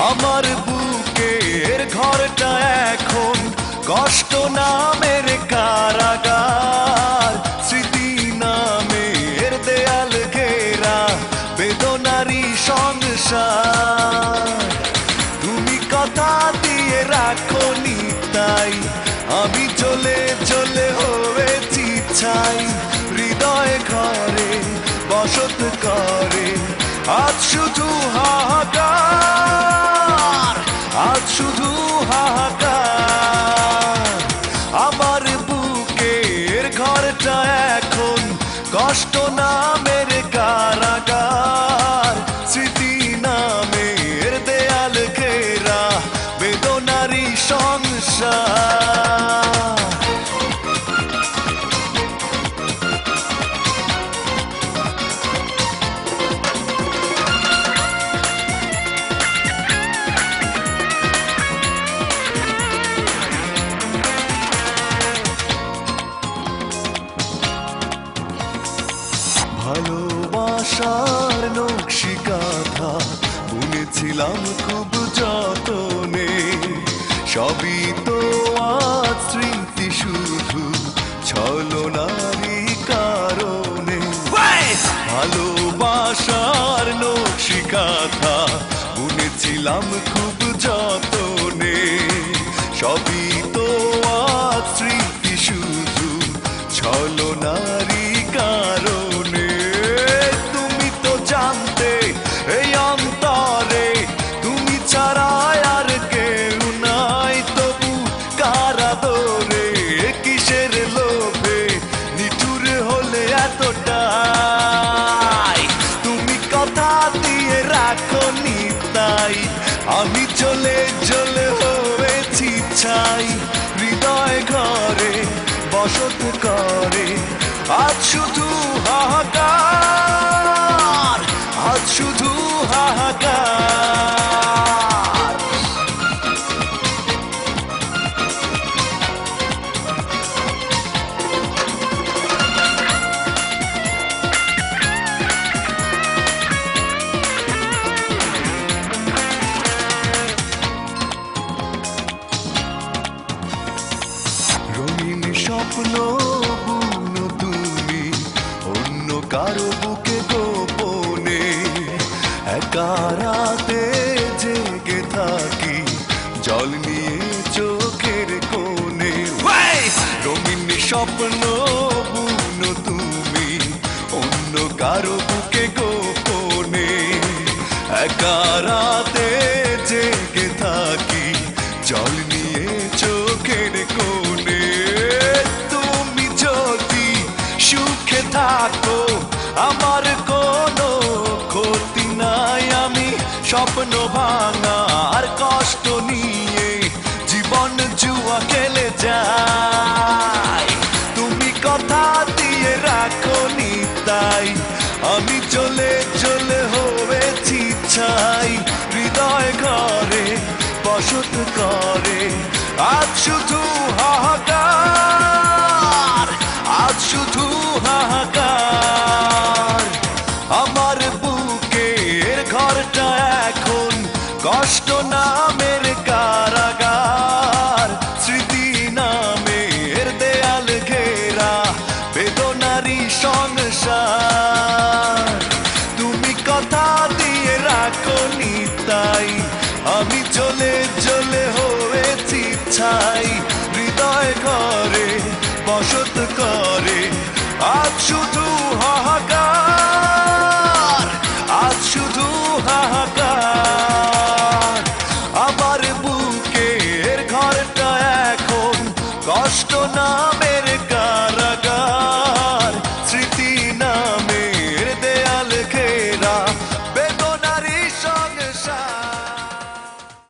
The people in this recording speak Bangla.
আমার বুকের ঘরটা এখন কষ্ট নামের কারাগার, স্মৃতি নামের দেয়াল ঘেরা বেদনারি সংসার। তুমি কথা দিয়ে রাখোনি তাই আমি জ্বলে জ্বলে হয়েছি ছাই। হৃদয় ঘরে বসত করে আজ শুধু হাহাকার, আজ শুধু হাহাকার। আমার বুকের ঘরটা এখন কষ্ট নামের কারাগার, স্মৃতি নামের দেয়াল ঘেরা বেদনারি সংসার। ভালোবাসার নকশি কাঁথা বুনেছিলাম খুব যতনে, সবই তো আজ স্মৃতি শুধু ছলনারই কারণে। ভালোবাসার নকশি কাঁথা বুনেছিলাম খুব যতনে, সবই তো আজ স্মৃতি শুধু ছলনারই কারণে। তুমি তো জানতে এই অন্তরে তুমি ছাড়া আর কেউ নাই, তবু কারা দরে কিসের লোভে নিঠুর হলে এতটাই। তুমি কথা দিয়ে রাখোনি তাই আমি জ্বলে জ্বলে হয়েছি ছাই। হৃদয় ঘরে বসত করে আজ শুধু হাহাকার, আজ শুধু হাহাকার। রঙিন স্বপ্ন বুনো তুমি অন্য কারো বুকে গোপনে, একা রাতে জেগে থাকি জল নিয়ে চোখের কোণে। রঙিন স্বপ্ন বুনো তুমি অন্য কারো বুকে গোপনে, একা রাতে জেগে থাকি জল নিয়ে চোখের কোণে। তুমি যদি সুখে থাকো আমার কোনো ক্ষতি নাই, আমি স্বপ্ন ভাঙার কষ্ট নিয়ে জীবন জুয়া খেলে যাই। তুমি কথা দিয়ে রাখোনি তাই আমি জ্বলে জ্বলে হয়েছি ছাই। হৃদয় ঘরে বসত করে আজ শুধু হাহাকার, আজ শুধু হাহাকার। আমার বুকের ঘরটা এখন কষ্ট নামের কারাগার, স্মৃতি নামের দেয়াল ঘেরা বেদনারি সংসার। তুমি কথা দিয়ে রাখোনি তাই আমি জ্বলে জ্বলে হয়েছি ছাই। হৃদয় ঘরে বসত করে আজ শুধু হাহাকার।